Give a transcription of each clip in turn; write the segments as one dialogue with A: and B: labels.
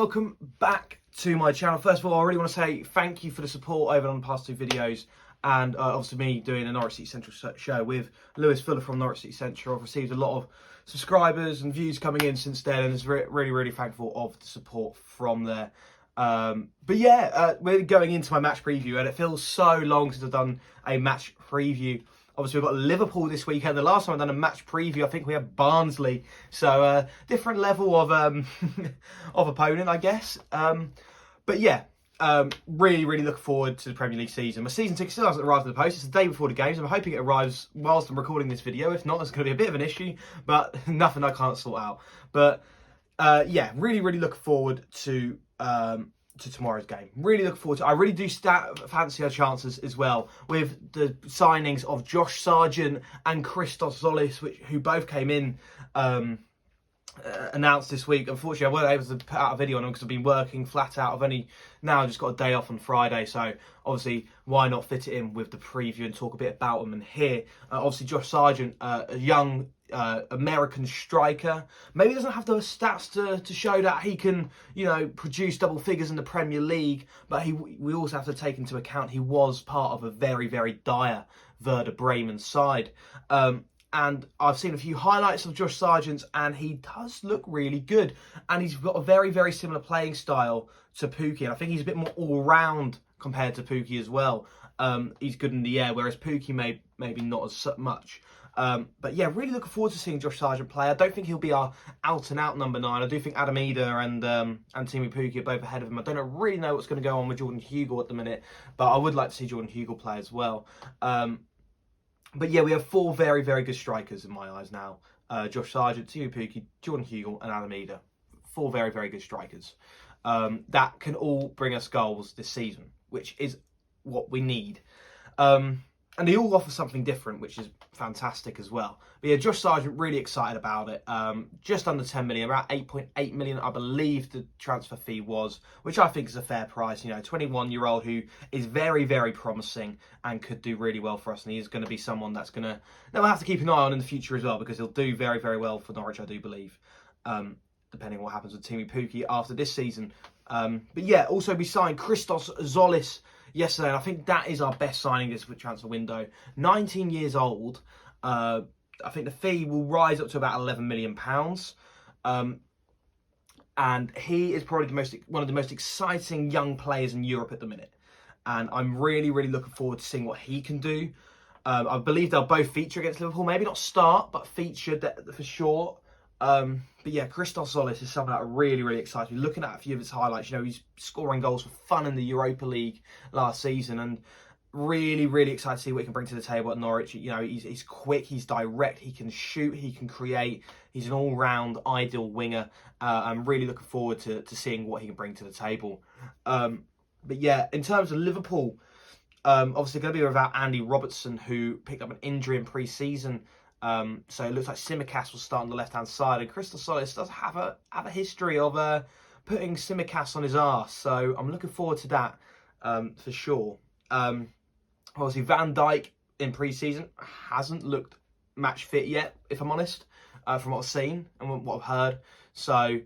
A: welcome back to my channel. First of all, I really want to say thank you for the support over on the past two videos, and obviously me doing a Norwich City Central show with Lewis Fuller from Norwich City Central. I've received a lot of subscribers and views coming in since then, and it's really thankful of the support from there. But yeah, we're going into my match preview, and it feels so long since I've done a match preview. Obviously, we've got Liverpool this weekend. The last time I've done a match preview, I think we had Barnsley. So, different level of of opponent, I guess. But yeah, really looking forward to the Premier League season. My season ticket still hasn't arrived at the post. It's the day before the games. I'm hoping it arrives whilst I'm recording this video. If not, it's going to be a bit of an issue, but nothing I can't sort out. But yeah, really looking forward to tomorrow's game. Really looking forward to it. I really do fancy our chances as well with the signings of Josh Sargent and Christos Tzolis, who both came in announced this week. Unfortunately, I wasn't able to put out a video on them because I've been working flat out. I've only now just got a day off on Friday, so obviously why not fit it in with the preview and talk a bit about them. And here, obviously Josh Sargent, a young American striker, maybe doesn't have the stats to show that he can, you know, produce double figures in the Premier League, but we also have to take into account he was part of a very dire Werder Bremen side. And I've seen a few highlights of Josh Sargent, and he does look really good. And he's got a very similar playing style to Pukki. And I think he's a bit more all-round compared to Pukki as well. He's good in the air, whereas Pukki maybe not as much. But yeah, really looking forward to seeing Josh Sargent play. I don't think he'll be our out-and-out number 9. I do think Adam Eder and Teemu Pukki are both ahead of him. I don't really know what's going to go on with Jordan Hugill at the minute, but I would like to see Jordan Hugill play as well. But yeah, we have 4 very good strikers in my eyes now. Josh Sargent, Teemu Pukki, Jordan Hugill and Adam Eder. 4 very good strikers that can all bring us goals this season, which is what we need. And they all offer something different, which is fantastic as well. But yeah, Josh Sargent, really excited about it. Just under 10 million, about 8.8 million, I believe the transfer fee was, which I think is a fair price. You know, 21-year-old who is very promising and could do really well for us. And he's going to be someone that's going to, we'll have to keep an eye on in the future as well, because he'll do very well for Norwich, I do believe. Depending on what happens with Teemu Pukki after this season. But yeah, also we signed Christos Tzolis yesterday, and I think that is our best signing this transfer window. 19 years old. I think the fee will rise up to about £11 million. And he is probably one of the most exciting young players in Europe at the minute. And I'm really looking forward to seeing what he can do. I believe they'll both feature against Liverpool. Maybe not start, but feature for sure. But yeah, Christos Tzolis is someone that really excites me. Looking at a few of his highlights, you know, he's scoring goals for fun in the Europa League last season, and really excited to see what he can bring to the table at Norwich. You know, he's quick, he's direct, he can shoot, he can create. He's an all-round ideal winger. I'm really looking forward to seeing what he can bring to the table. But yeah, in terms of Liverpool, obviously going to be without Andy Robertson, who picked up an injury in pre-season. So it looks like Tsimikas will start on the left-hand side, and Christos Tzolis does have a history of putting Tsimikas on his arse. So I'm looking forward to that for sure. Obviously, Van Dijk in pre-season hasn't looked match fit yet, if I'm honest, from what I've seen and what I've heard. So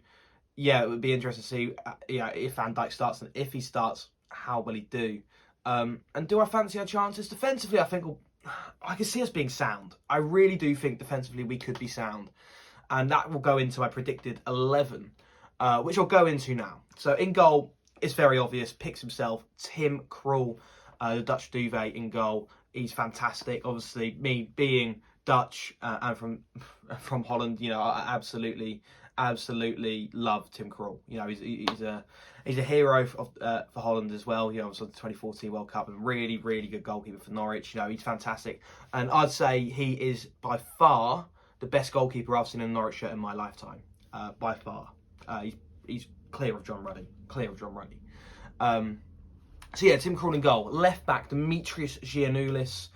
A: yeah, it would be interesting to see if Van Dijk starts, and if he starts, how will he do? And do I fancy our chances defensively? I can see us being sound. I really do think defensively we could be sound. And that will go into my predicted 11, which I'll go into now. So in goal, it's very obvious. Picks himself, Tim Krul, the Dutch duvet in goal. He's fantastic. Obviously, me being Dutch and from Holland, you know, I absolutely love Tim Krul. You know, he's a hero for Holland as well. You know, so the 2014 World Cup, and really good goalkeeper for Norwich. You know, he's fantastic, and I'd say he is by far the best goalkeeper I've seen in a Norwich shirt in my lifetime. By far, he's clear of John Ruddy. So yeah, Tim Krul in goal. Left back Dimitris Giannoulis.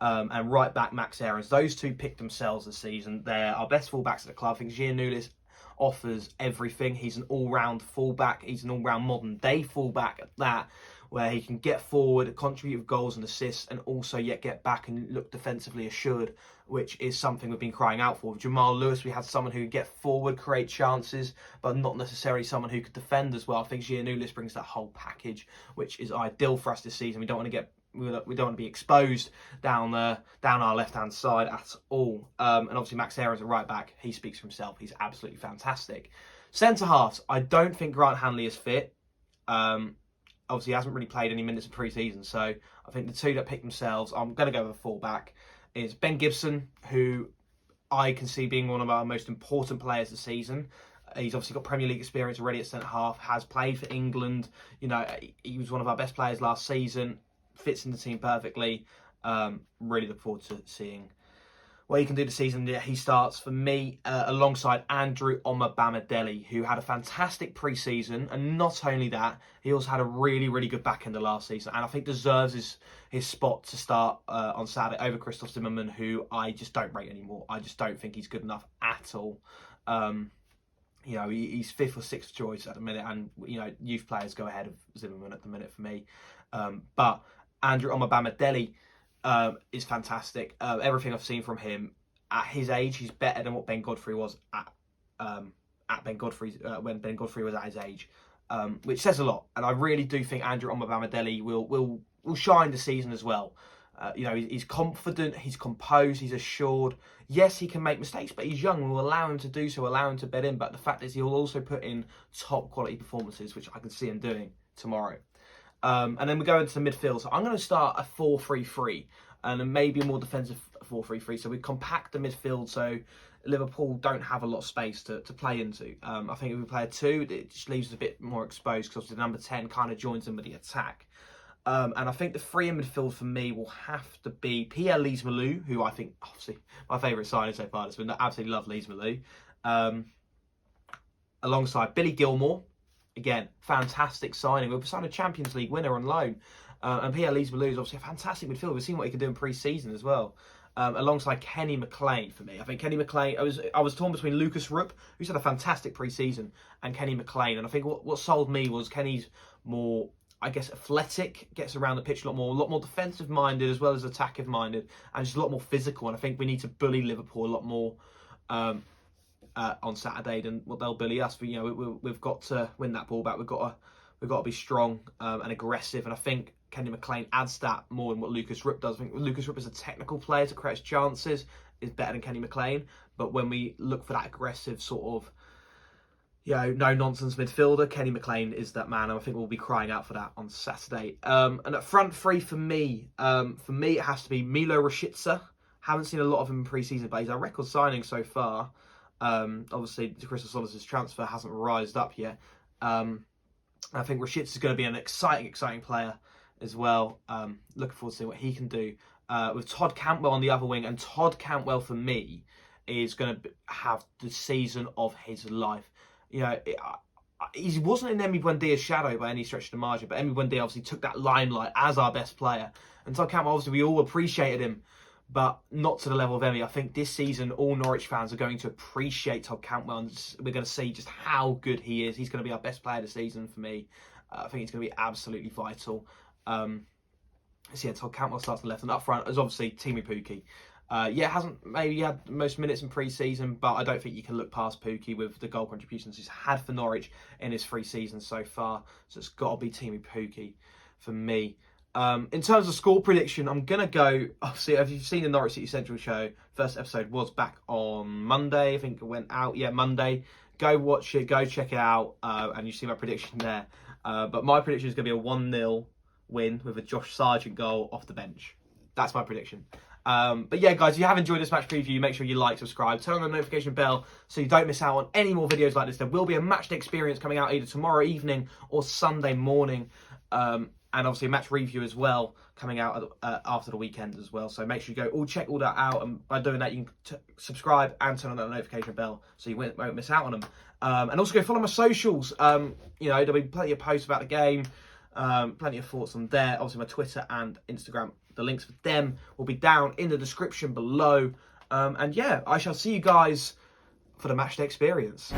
A: And right back Max Aarons. Those two picked themselves this season. They're our best fullbacks at the club. I think Giannoulis offers everything. He's an all-round fullback. He's an all-round modern-day fullback at that, where he can get forward, contribute with goals and assists, and also yet get back and look defensively assured, which is something we've been crying out for. With Jamal Lewis, we had someone who could get forward, create chances, but not necessarily someone who could defend as well. I think Giannoulis brings that whole package, which is ideal for us this season. We don't want to be exposed down our left-hand side at all. And obviously Max Aaron's a right back. He speaks for himself. He's absolutely fantastic. Centre-halves, I don't think Grant Hanley is fit. Obviously, he hasn't really played any minutes in pre-season, so I think the two that pick themselves, I'm going to go with a full-back, is Ben Gibson, who I can see being one of our most important players this season. He's obviously got Premier League experience already at centre-half, has played for England. You know, he was one of our best players last season, fits in the team perfectly. Really look forward to seeing what he can do this season. He starts for me alongside Andrew Omobamidele, who had a fantastic pre-season, and not only that, he also had a really, really good back end of last season, and I think deserves his spot to start on Saturday over Christos Zimmerman, who I just don't rate anymore. I just don't think he's good enough at all. You know, he's 5th or 6th choice at the minute, and you know, youth players go ahead of Zimmerman at the minute for me. But Andrew Omobamidele is fantastic. Everything I've seen from him at his age, he's better than what Ben Godfrey was at Ben Godfrey when Ben Godfrey was at his age, which says a lot. And I really do think Andrew Omobamidele will shine this season as well. You know, he's confident, he's composed, he's assured. Yes, he can make mistakes, but he's young. We'll allow him to do so, allow him to bed in. But the fact is, he'll also put in top quality performances, which I can see him doing tomorrow. And then we go into the midfield. So I'm going to start a 4-3-3 and then maybe a more defensive 4-3-3. So we compact the midfield so Liverpool don't have a lot of space to play into. I think if we play a 2, it just leaves us a bit more exposed because the number 10 kind of joins in with the attack. And I think the 3 in midfield for me will have to be Pierre Lees-Malou, who I think, obviously, my favourite signing so far this week. I absolutely love Lees-Malou. Alongside Billy Gilmore. Again, fantastic signing. We've signed a Champions League winner on loan. And Pierre Lees-Malou is obviously a fantastic midfielder. We've seen what he can do in pre-season as well. Alongside Kenny McLean for me. I think Kenny McLean, I was torn between Lucas Rupp, who's had a fantastic pre-season, and Kenny McLean. And I think what sold me was Kenny's more, I guess, athletic, gets around the pitch a lot more defensive-minded as well as attacking-minded, and just a lot more physical. And I think we need to bully Liverpool a lot more on Saturday than what they'll bully us. But, you know, we've got to win that ball back. We've got to be strong and aggressive. And I think Kenny McLean adds that more than what Lucas Rupp does. I think Lucas Rupp is a technical player to create chances, is better than Kenny McLean. But when we look for that aggressive sort of, you know, no-nonsense midfielder, Kenny McLean is that man. And I think we'll be crying out for that on Saturday. And at front 3 for me it has to be Milo Rashica. Haven't seen a lot of him in pre-season, but he's our record signing so far. Obviously, Christos Tzolis' transfer hasn't rised up yet. I think Rashica is going to be an exciting player as well. Looking forward to seeing what he can do. With Todd Cantwell on the other wing, and Todd Cantwell for me is going to have the season of his life. You know, he wasn't in Emi Buendia's shadow by any stretch of the margin, but Emi Buendia obviously took that limelight as our best player. And Todd Cantwell, obviously, we all appreciated him, but not to the level of Emi. I think this season, all Norwich fans are going to appreciate Todd Cantwell, and we're going to see just how good he is. He's going to be our best player this season for me. I think he's going to be absolutely vital. So yeah, Todd Cantwell starts on the left, and up front is obviously Teemu Pukki. Hasn't maybe had the most minutes in pre-season, but I don't think you can look past Pukki with the goal contributions he's had for Norwich in his 3 seasons so far. So it's got to be Teemu Pukki for me. In terms of score prediction, I'm going to go, obviously, if you've seen the Norwich City Central show, first episode was back on Monday. I think it went out, Monday. Go watch it, go check it out, and you see my prediction there. But my prediction is going to be a 1-0 win with a Josh Sargent goal off the bench. That's my prediction. But yeah, guys, if you have enjoyed this match preview, make sure you like, subscribe, turn on the notification bell so you don't miss out on any more videos like this. There will be a match day experience coming out either tomorrow evening or Sunday morning. And obviously a match review as well coming out after the weekend as well. So make sure you go check all that out. And by doing that, you can subscribe and turn on that notification bell so you won't miss out on them. And also go follow my socials. There'll be plenty of posts about the game. Plenty of thoughts on there. Obviously my Twitter and Instagram. The links for them will be down in the description below. And yeah, I shall see you guys for the matchday experience.